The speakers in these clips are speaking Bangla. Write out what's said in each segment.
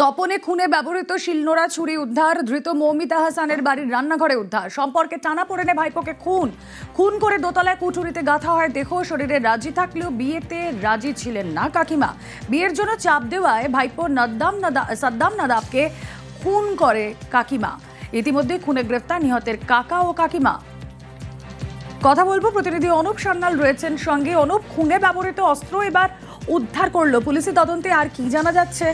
তপনে খুনে ব্যবহৃত শিলনোড়া ছুরি উদ্ধার, ধৃত মৌমিতা হাসানের বাড়ির রান্নাঘরে উদ্ধার। সম্পর্কে টানাপোড়েনে ভাইপোকে খুন করে দোতলায় কুঠুরিতে গাঁথা হয় দেহ। শরীরে রাজি থাকলেও বিয়েতে রাজি ছিলেন না কাকিমা। বিয়ের জন্য চাপ দেওয়ায় ভাইপো সাদ্দাম নাদাবকে খুন করে কাকিমা। ইতিমধ্যে খুনে গ্রেফতার নিহতের কাকা ও কাকিমা। কথা বলবো, প্রতিনিধি অনুপ সান্যাল রয়েছেন সঙ্গে। অনুপ, খুনে ব্যবহৃত অস্ত্র এবার উদ্ধার করলো পুলিশি তদন্তে, আর কি জানা যাচ্ছে?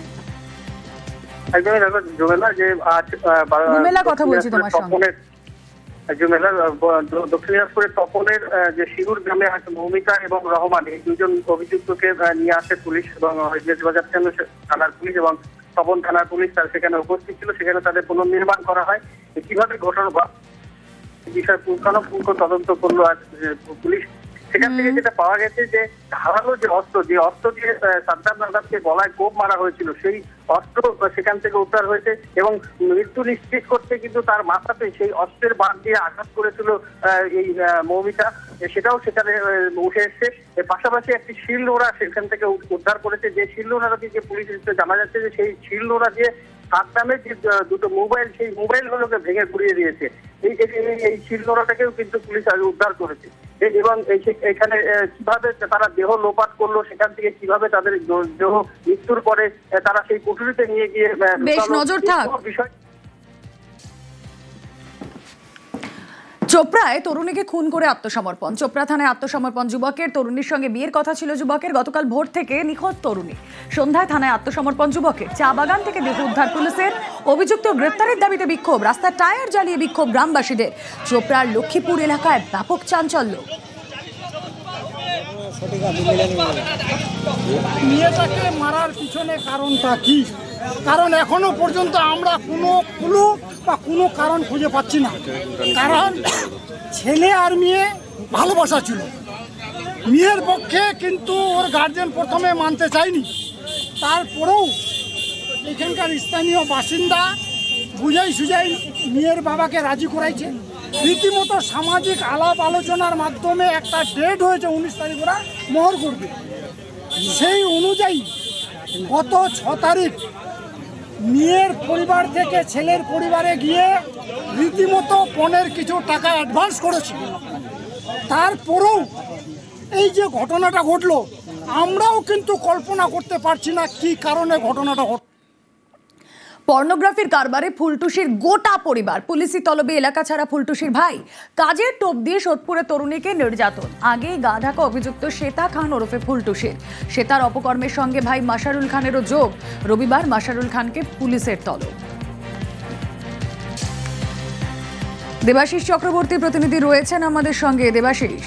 একদমই দেখো জুমেলা, যে আজ কথা বলছি তোমার সঙ্গে। জুমেলা, দক্ষিণ দিনাজপুরের তপনের যে শিরুর গ্রামে মৌমিতা এবং রহমান, এই দুজন অভিযুক্তকে নিয়ে আসে পুলিশ এবং বাজার থানার পুলিশ এবং তপন থানার পুলিশ তার সেখানে উপস্থিত ছিল। সেখানে তাদের পুনর্নির্মাণ করা হয়। কিভাবে ঘটনা বিষয় পুঙ্খানুপুঙ্খ তদন্ত করলো আজ পুলিশ। সেখান থেকে যেটা পাওয়া গেছে যে ধারালো যে অস্ত্র দিয়ে সাদ্দাম নাদাবকে গলায় কোপ মারা হয়েছিল, সেই অস্ত্র সেখান থেকে উদ্ধার হয়েছে এবং মৃত্যু নিশ্চিত করতে কিন্তু তার মাথাতে সেই অস্ত্রের বাদ দিয়ে আঘাত করেছিল এই মৌমিতা, সেটাও সেখানে উঠে এসছে। এর পাশাপাশি একটি শিলনোড়া সেখান থেকে উদ্ধার করেছে। যে শিলনোড়া দিয়ে পুলিশ জানা যাচ্ছে যে সেই শিলনোড়া দিয়ে সাদ্দামের যে দুটো মোবাইল, সেই মোবাইলগুলোকে ভেঙে গুড়িয়ে দিয়েছে। এই শিলনোড়াটাকেও কিন্তু পুলিশ উদ্ধার করেছে এবং এখানে কিভাবে তারা দেহ লোপাট করলো, সেখান থেকে কিভাবে তাদের দেহ মৃত্যুর পরে তারা সেই কুঠুরিতে নিয়ে গিয়ে নজর থাক। চোপড়ায় তরুণীকে খুন করে আত্মসমর্পণ। চোপড়া থানায় আত্মসমর্পণ যুবকের। তরুণীর সঙ্গে বিয়ের কথা ছিল যুবকের। গতকাল ভোর থেকে নিখোঁজ তরুণী। সন্ধ্যায় থানায় আত্মসমর্পণ যুবকের। চা বাগান থেকে দেহ উদ্ধার পুলিশের। অভিযুক্ত গ্রেপ্তারের দাবিতে বিক্ষোভ। রাস্তায় টায়ার জ্বালিয়ে বিক্ষোভ গ্রামবাসীদের। চোপড়ার লক্ষ্মীপুর এলাকায় ব্যাপক চাঞ্চল্য। মেয়েটাকে মারার পিছনে কারণটা কি? কারণ এখনো পর্যন্ত আমরা কোনো ক্লু বা কোনো কারণ খুঁজে পাচ্ছি না। কারণ ছেলে আর মেয়ে ভালোবাসা ছিল। মেয়ের পক্ষে কিন্তু ওর গার্জেন প্রথমে মানতে চায়নি, তারপরেও এখানকার স্থানীয় বাসিন্দা বুঝাই সুঝাই মেয়ের বাবাকে রাজি করাইছে। রীতিমতো সামাজিক আলাপ আলোচনার মাধ্যমে একটা ডেট হয়েছে 19 তারিখ ওরা মোহর করবে। সেই অনুযায়ী গত 6 তারিখ মেয়ের পরিবার থেকে ছেলের পরিবারে গিয়ে রীতিমতো পণের কিছু টাকা অ্যাডভান্স করেছে। তারপরেও এই যে ঘটনাটা ঘটলো, আমরাও কিন্তু কল্পনা করতে পারছি না কি কারণে ঘটনাটা ঘটল। পর্নোগ্রাফির কারবারে ফুলটুসির গোটা পরিবার। পুলিশি তলবে এলাকা ছাড়া ফুলটুসির ভাই। কাজের টোপ দিয়ে সোদপুরে তরুণীকে নির্যাতন। আগেই গা ঢাকা অভিযুক্ত শ্বেতা খান ওরফে ফুলটুসির। শ্বেতার অপকর্মের সঙ্গে ভাই মাশারুল খানেরও যোগ। রবিবার মাশারুল খানকে পুলিশের তলব। দেবাশিস চক্রবর্তী প্রতিনিধি রয়েছেন আমাদের সঙ্গে। দেবাশিস,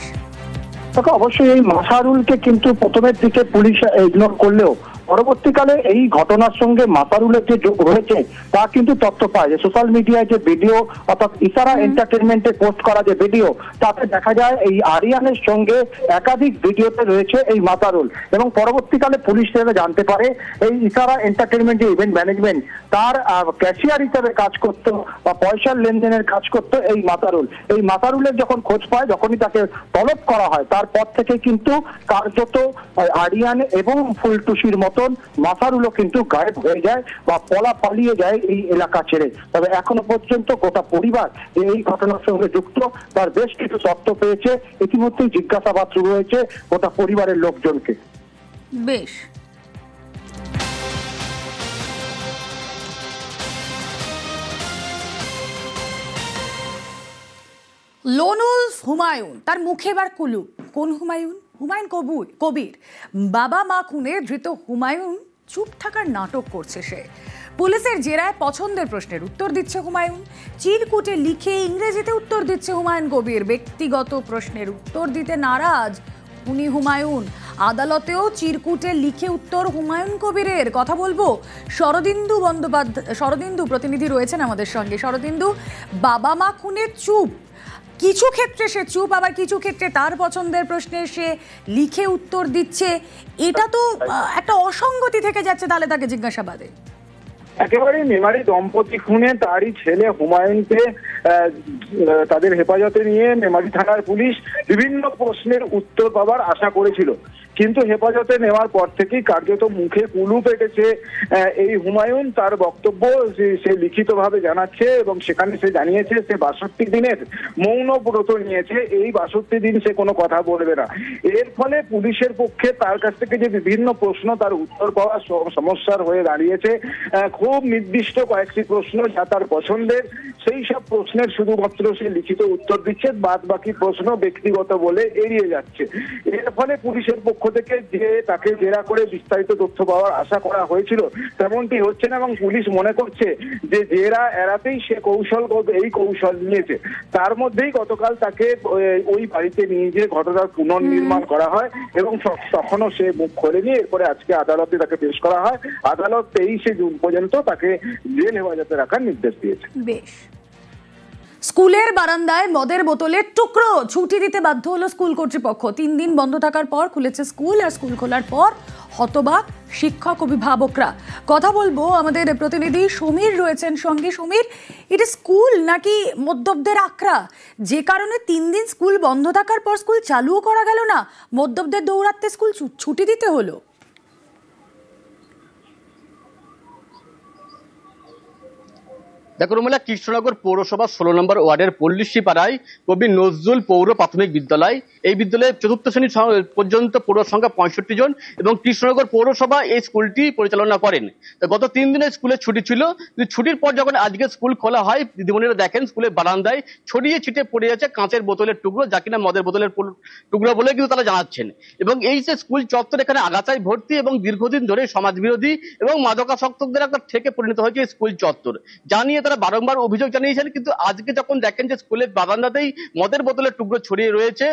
অবশ্যই এই মাশারুলকে কিন্তু প্রথমের দিকে পুলিশ ইগনোর করলেও পরবর্তীকালে এই ঘটনার সঙ্গে মাশারুলের যে যোগ রয়েছে তা কিন্তু তথ্য পায়। যে সোশ্যাল মিডিয়ায় যে ভিডিও অর্থাৎ ইশারা এন্টারটেনমেন্টে পোস্ট করা যে ভিডিও, তাতে দেখা যায় এই আরিয়ানের সঙ্গে একাধিক ভিডিওতে রয়েছে এই মাশারুল। এবং পরবর্তীকালে পুলিশ জানতে পারে এই ইশারা এন্টারটেনমেন্ট যে ইভেন্ট ম্যানেজমেন্ট, তার ক্যাশিয়ার হিসেবে কাজ করতো বা পয়সার লেনদেনের কাজ করতো এই মাশারুল। এই মাশারুলের যখন খোঁজ পায়, যখনই তাকে তলব করা হয়, তারপর থেকে কিন্তু কার্যত আরিয়ান এবং ফুলটুসির মতো মাশারুলও কিন্তু গায়েব হয়ে যায় বা পালিয়ে যায় এই এলাকা ছেড়ে। তবে এখনো পর্যন্ত গোটা পরিবার এই ঘটনার সঙ্গে যুক্ত, তার বেশ কিছু তথ্য পেয়েছে। ইতিমধ্যেই জিজ্ঞাসাবাদ শুরু হয়েছে গোটা পরিবারের লোকজনকে। বেশ। লোন উলফ হুমায়ুন, তার মুখে এবার কুলুপ। কোন হুমায়ুন? হুমায়ুন কবির। বাবা মা খুনে ধৃত হুমায়ুন চুপ থাকার নাটক করছে সে। পুলিশের জেরায় পছন্দের প্রশ্নের উত্তর দিচ্ছে হুমায়ুন। চিরকুটে লিখে ইংরেজিতে উত্তর দিচ্ছে হুমায়ুন কবির। ব্যক্তিগত প্রশ্নের উত্তর দিতে নারাজ খুনি হুমায়ুন। আদালতেও চিরকুটে লিখে উত্তর হুমায়ুন কবিরের। কথা বলবো, শরদিন্দু প্রতিনিধি রয়েছেন আমাদের সঙ্গে। শরদিন্দু, বাবা মা খুনে চুপ, কিছু ক্ষেত্রে সে চুপ, আবার কিছু ক্ষেত্রে তার পছন্দের প্রশ্নে সে লিখে উত্তর দিচ্ছে। এটা তো একটা অসঙ্গতি থেকে যাচ্ছে তাহলে তাকে জিজ্ঞাসাবাদে। একেবারে মেমারি দম্পতি খুনে তারই ছেলে হুমায়ুনকে তাদের হেফাজতে নিয়ে মেমারি থানার পুলিশ বিভিন্ন প্রশ্নের উত্তর পাবার আশা করেছিল। কিন্তু হেফাজতে নেওয়ার পর থেকেই কার্যত মুখে কুলু পেটেছে এই হুমায়ুন। তার বক্তব্য সে লিখিতভাবে জানাচ্ছে এবং সেখানে সে জানিয়েছে সে 62 দিনের মৌন ব্রত নিয়েছে, এই 62 দিন সে কোনো কথা বলবে না। এর ফলে পুলিশের পক্ষে তার কাছ থেকে যে বিভিন্ন প্রশ্ন তার উত্তর পাওয়া সমস্যার হয়ে দাঁড়িয়েছে। খুব নির্দিষ্ট কয়েকটি প্রশ্ন যা তার পছন্দের, সেই সব প্রশ্নের শুধুমাত্র সে লিখিত উত্তর দিচ্ছে, বাদ বাকি প্রশ্ন ব্যক্তিগত বলে এড়িয়ে যাচ্ছে। এর ফলে পুলিশের পক্ষ থেকে যে তাকে জেরা করে বিস্তারিত তথ্য পাওয়ার আশা করা হয়েছিল তেমনটি হচ্ছে না এবং পুলিশ মনে করছে যে জেরা এড়াতেই সে এই কৌশল নিয়েছে। তার মধ্যেই গতকাল তাকে ওই বাড়িতে নিয়ে গিয়ে ঘটনার পুনর্নির্মাণ করা হয় এবং তখনও সে মুখ খোলেনি। এরপরে আজকে আদালতে তাকে পেশ করা হয়। আদালত 23শে জুন পর্যন্ত তাকে জেল হেফাজতে রাখার নির্দেশ দিয়েছে। বেশ। স্কুলের বারান্দায় মদের বোতলের টুকরো ছুটি দিতে বাধ্য হলো স্কুল কর্তৃপক্ষ। 3 দিন বন্ধ থাকার পর খুলেছে স্কুল, আর স্কুল খোলার পর হতবাক শিক্ষক অভিভাবকরা। কথা বলবো, আমাদের প্রতিনিধি সমীর রয়েছেন সঙ্গে। সমীর, এটা স্কুল নাকি মদ্যপদের আখড়া, যে কারণে 3 দিন স্কুল বন্ধ থাকার পর স্কুল চালুও করা গেল না, মদ্যপদের দৌড়াতে স্কুল ছুটি দিতে হলো? দেখো রুমেলা, কৃষ্ণনগর পৌরসভা 16 নম্বর ওয়ার্ডের পল্লীশিপাড়ায় কবি নজরুল পৌর প্রাথমিক বিদ্যালয়, এই বিদ্যালয়ে 4র্থ শ্রেণী পর্যন্ত পড়ুয়ার সংখ্যা 65 জন এবং কৃষ্ণনগর পৌরসভা এই স্কুলটি পরিচালনা করেন। গত 3 দিনের স্কুলে ছুটি ছিল, ছুটির পর যখন আজকে স্কুল খোলা হয়, দিদিমণিরা দেখেন স্কুলের বারান্দায় ছড়িয়ে ছিটে পড়ে আছে কাঁচের বোতলের টুকরো, যা কিনা মদের বোতলের টুকরো বলে কিন্তু তারা জানাচ্ছেন। এবং এই যে স্কুল চত্বর, এখানে আগাছায় ভর্তি এবং দীর্ঘদিন ধরে সমাজবিরোধী এবং মাদকাসক্তদের একটা থেকে পরিণত হয়েছে স্কুল চত্বর, যা নিয়ে তারা বারংবার অভিযোগ জানিয়েছেন। কিন্তু আজকে যখন দেখেন যে স্কুলের বারান্দাতেই মদের বোতলের টুকরো ছড়িয়ে রয়েছে,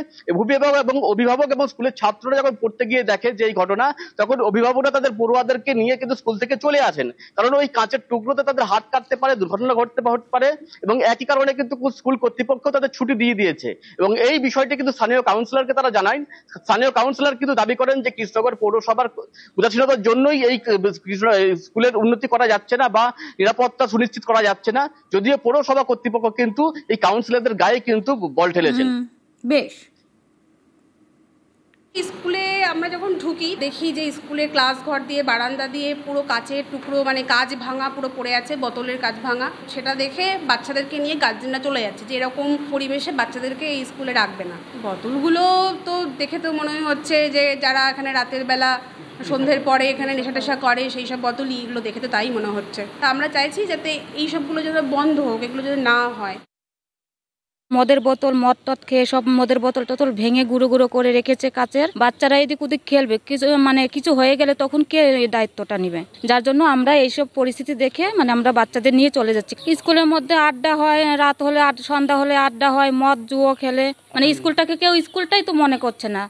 অভিভাবক এবং স্কুলের ছাত্ররা যখন পড়তে গিয়ে দেখে যে এই ঘটনা, তখন অভিভাবকরা তাদের পড়ুয়াদেরকে নিয়ে কিন্তু স্কুল থেকে চলে আসেন, কারণ ওই কাঁচের টুকরোতে তাদের হাত কাটতে পারে, দুর্ঘটনা ঘটতে পারে এবং একই কারণে কিন্তু স্কুল কর্তৃপক্ষ তাদের ছুটি দিয়ে দিয়েছে। এবং এই বিষয়টি কিন্তু স্থানীয় কাউন্সিলরকে তারা জানায়। স্থানীয় কাউন্সিলর কিন্তু দাবি করেন যে কৃষ্ণনগর পৌরসভার উদাসীনতার জন্যই এই স্কুলের উন্নতি করা যাচ্ছে না বা নিরাপত্তা সুনিশ্চিত করা যাচ্ছে না, যদিও পৌরসভা কর্তৃপক্ষ কিন্তু এই কাউন্সিলরদের গায়ে কিন্তু বল ঠেলেছেন। বেশ। স্কুলে আমরা যখন ঢুকি দেখি যে স্কুলের ক্লাস ঘর দিয়ে বারান্দা দিয়ে পুরো কাচের টুকরো, মানে কাচ ভাঙা পুরো পড়ে আছে, বোতলের কাচ ভাঙা। সেটা দেখে বাচ্চাদেরকে নিয়ে গার্জেনরা চলে যাচ্ছে যে এরকম পরিবেশে বাচ্চাদেরকে এই স্কুলে রাখবে না। বোতলগুলো তো দেখে তো মনে হচ্ছে যে যারা এখানে রাতের বেলা সন্ধ্যের পরে এখানে নেশা টেশা করে সেই সব বোতল, এগুলো দেখে তো তাই মনে হচ্ছে। তা আমরা চাইছি যাতে এই সবগুলো যাতে বন্ধ হোক, এগুলো যাতে না হয়। মদের বোতল, মদ টদ খেয়ে সব মদের বোতল টোতল ভেঙে গুঁড়ো গুঁড়ো করে রেখেছে কাচের। বাচ্চারা এদিক ওদিক খেলবে, কিছু হয়ে গেলে তখন কে দায়িত্বটা নেবে? যার জন্য আমরা এইসব পরিস্থিতি দেখে আমরা বাচ্চাদের নিয়ে চলে যাচ্ছি। স্কুলের মধ্যে আড্ডা হয়, রাত হলে সন্ধ্যা হলে আড্ডা হয়, মদ জুয়ো খেলে, স্কুলটাকে কেউ স্কুলটাই তো মনে করছে না।